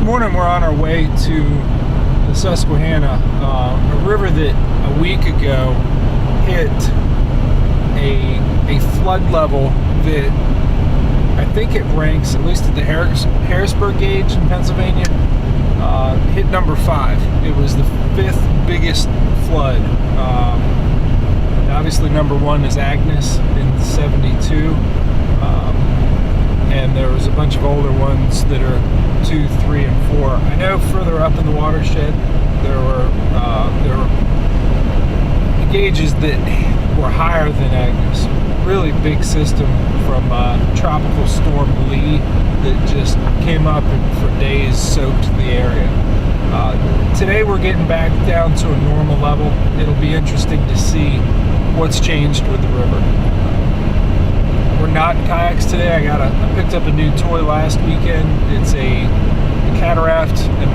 morning we're on our way to the Susquehanna, a river that a week ago hit a flood level that I think it ranks, at least at the Harrisburg gauge in Pennsylvania, hit number 5. It was the 5th biggest flood. Obviously number 1 is Agnes in 72. And there was a bunch of older ones that are 2, 3, and 4. I know further up in the watershed there were gauges that were higher than Agnes. Really big system from Tropical Storm Lee that just came up and for days soaked the area. Today we're getting back down to a normal level. It'll be interesting to see what's changed with the river. We're not in kayaks today. I picked up a new toy last weekend. It's a Cataraft, an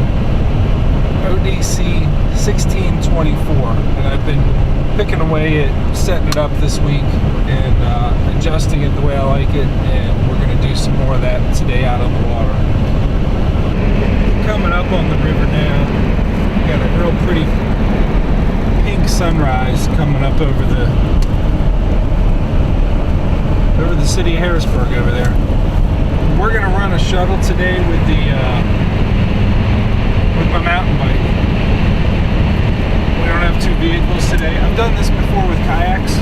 ODC 1624, and I've been picking away at setting it up this week and adjusting it the way I like it, and we're going to do some more of that today out on the water. Coming up on the river now, we got a real pretty pink sunrise coming up over the city of Harrisburg over there. We're going to run a shuttle today with my mountain bike. We don't have 2 vehicles today. I've done this before with kayaks,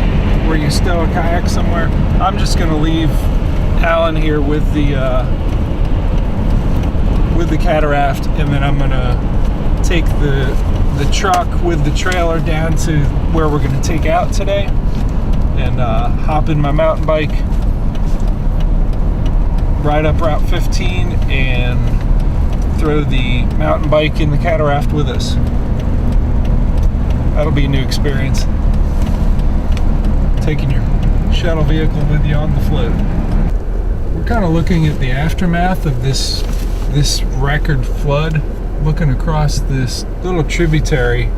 where you stow a kayak somewhere. I'm just going to leave Alan here with the Cataraft, and then I'm going to take the truck with the trailer down to where we're going to take out today, and hop in my mountain bike, ride up Route 15, and throw the mountain bike in the Cataraft with us. That'll be a new experience, taking your shuttle vehicle with you on the float. We're kind of looking at the aftermath of this record flood, looking across this little tributary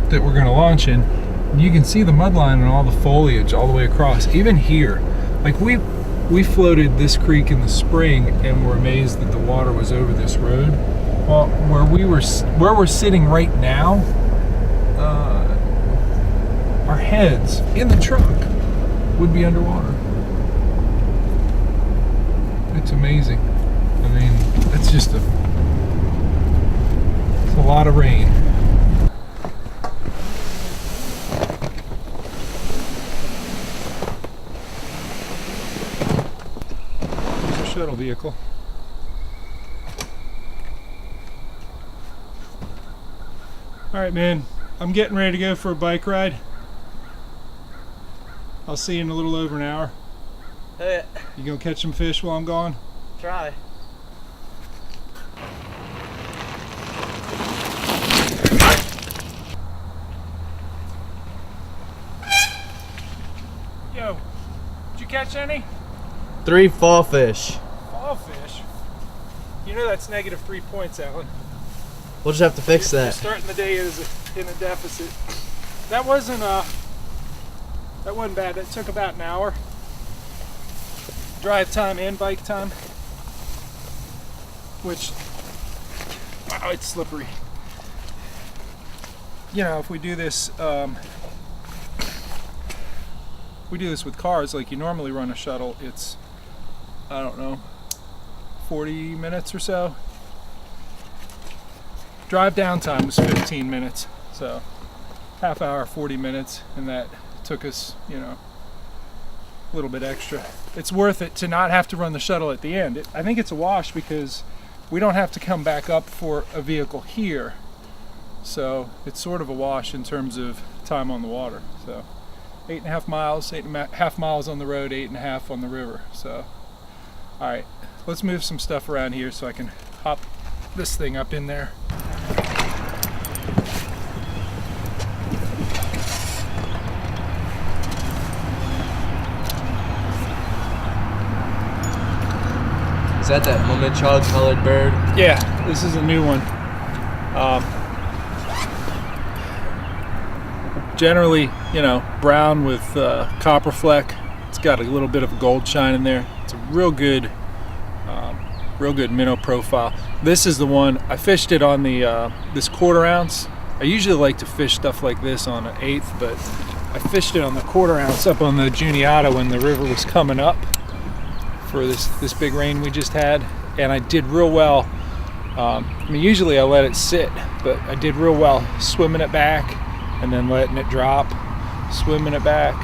that we're going to launch in. And you can see the mud line and all the foliage all the way across. Even here, like we floated this creek in the spring and were amazed that the water was over this road. Well, where we're sitting right now, our heads in the truck would be underwater. It's amazing. I mean, it's a lot of rain. There's a shuttle vehicle. Alright, man, I'm getting ready to go for a bike ride. I'll see you in a little over an hour. Hey. You gonna catch some fish while I'm gone? Try. Yo, did you catch any? 3 fall fish. Fall fish? You know that's negative 3 points, Alan. We'll just have to fix You're that. starting the day in a deficit. That wasn't bad. That took about an hour. Drive time and bike time. Which, wow, it's slippery. You know, if we do this, with cars like you normally run a shuttle, it's, I don't know, 40 minutes or so. Drive down time was 15 minutes, so half hour, 40 minutes, and that took us, you know, a little bit extra. It's worth it to not have to run the shuttle at the end. I think it's a wash because we don't have to come back up for a vehicle here, so it's sort of a wash in terms of time on the water. So 8.5 miles, 8.5 miles on the road, 8.5 on the river. So, all right, let's move some stuff around here so I can hop this thing up in there. Is that mummichog colored bird? Yeah, this is a new one. Generally, you know, brown with copper fleck. It's got a little bit of a gold shine in there. It's a real good Real good minnow profile. This is the one, I fished it on the this 1/4 ounce. I usually like to fish stuff like this on an 1/8, but I fished it on the 1/4 ounce up on the Juniata when the river was coming up for this big rain we just had, and I did real well. I mean, usually I let it sit, but I did real well swimming it back and then letting it drop, swimming it back,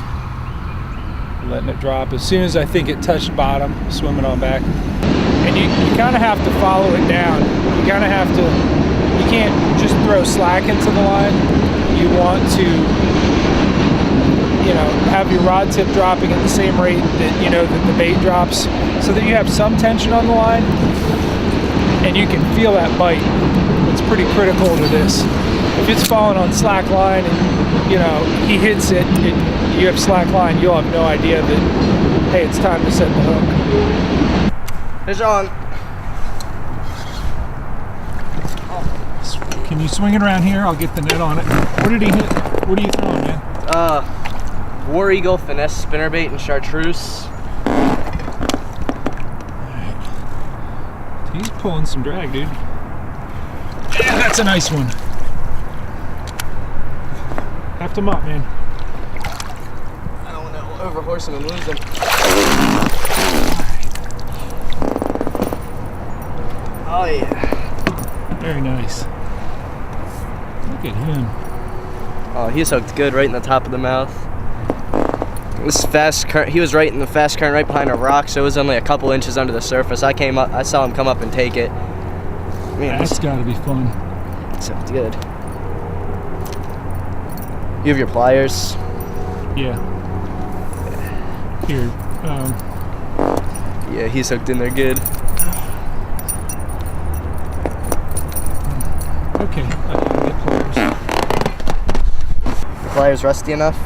letting it drop. As soon as I think it touched bottom, swimming on back. And you kind of have to follow it down. You kind of have to, you can't just throw slack into the line. You want to, you know, have your rod tip dropping at the same rate that, you know, that the bait drops, so that you have some tension on the line and you can feel that bite. It's pretty critical to this. If it's falling on slack line and, you know, he hits it and you have slack line, you'll have no idea that, hey, it's time to set the hook. Fish on. Can you swing it around here? I'll get the net on it. What did he hit? What are you throwing, man? War Eagle, finesse spinnerbait, and chartreuse. Alright. He's pulling some drag, dude. Yeah, that's a nice one. Heft him up, man. I don't want to overhorse him and lose him. Oh yeah. Very nice. Look at him. Oh, he's hooked good right in the top of the mouth. This fast current, he was right in the fast current right behind a rock, so it was only a couple inches under the surface. I came up, I saw him come up and take it. Man, That's gotta be fun. it's hooked good. You have your pliers? Yeah. Here. Yeah, he's hooked in there good. Okay, I can get pliers. Pliers rusty enough?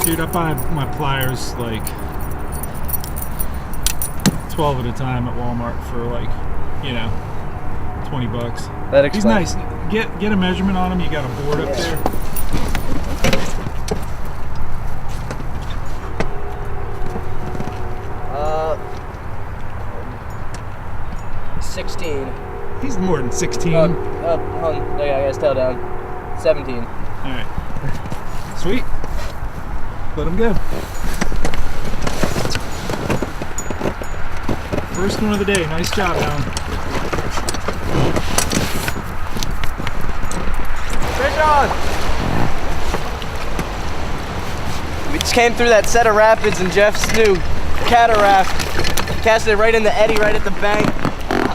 Dude, I buy my pliers like 12 at a time at Walmart for like, you know, 20 bucks. That He's explains. nice. Get a measurement on him. You got a board up there. 16. He's more than 16. Hold on. There you go, I got his tail down. 17. All right. Sweet. Let him go. First one of the day. Nice job, Alan. Fish on! We just came through that set of rapids in Jeff's new Cataraft. Casted it right in the eddy, right at the bank.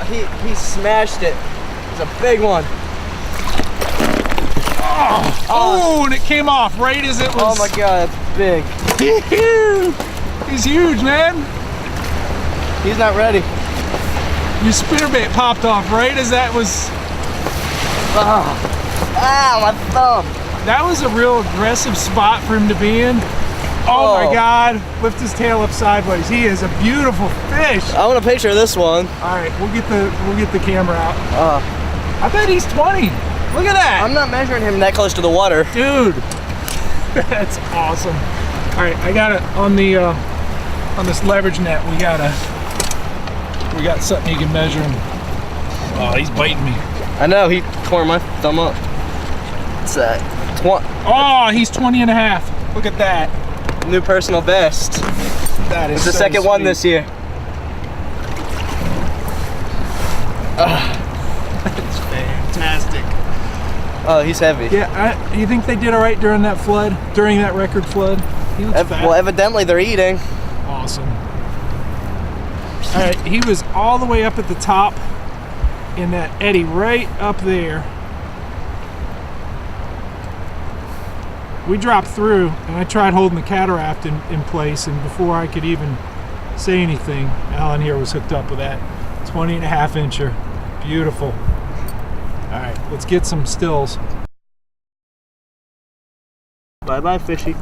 He smashed it. It's a big one. Oh, and it came off right as it was. Oh my god, it's big. He's huge, man. He's not ready. Your spinnerbait popped off right as that was. Oh. Ow, my thumb. That was a real aggressive spot for him to be in. Oh my God! Lift his tail up sideways. He is a beautiful fish. I want a picture of this one. All right, we'll get the camera out. I bet he's 20. Look at that. I'm not measuring him that close to the water. Dude, that's awesome. All right, I got it on the on this leverage net. We got something you can measure him. Oh, he's biting me. I know, he tore my thumb up. What's that? Oh, he's 20 and a half. Look at that. New personal best. That is It's the so second one sweet. this year. That's fantastic. Oh, he's heavy. Yeah, you think they did all right during that flood? During that record flood? He looks fat. Well, evidently they're eating. Awesome. All right, he was all the way up at the top in that eddy right up there. We dropped through and I tried holding the cataraft in place, and before I could even say anything, Alan here was hooked up with that 20 and a half incher. Beautiful. All right, let's get some stills. Bye-bye, fishy.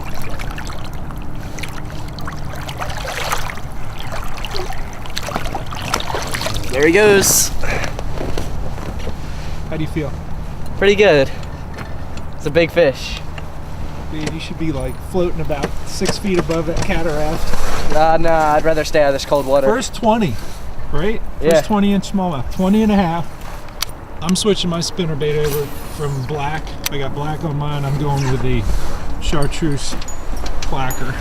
There he goes. How do you feel? Pretty good. It's a big fish. Dude, you should be like floating about 6 feet above that cataraft. Nah, I'd rather stay out of this cold water. First 20, right? Yeah. First 20-inch smallmouth, 20 and a half. I'm switching my spinnerbait over from black. I got black on mine. I'm going with the chartreuse clacker.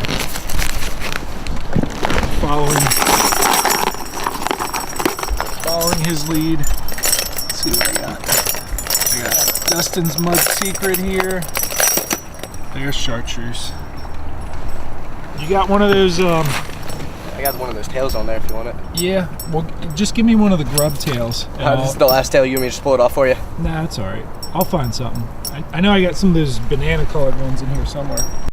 Following his lead. Let's see what I got. I got Dustin's Mud Secret here. There's chartreuse. You got one of those, I got one of those tails on there if you want it. yeah, well, just give me one of the grub tails. This is the last tail. You want me to just pull it off for you? Nah, it's alright. I'll find something. I know I got some of those banana colored ones in here somewhere.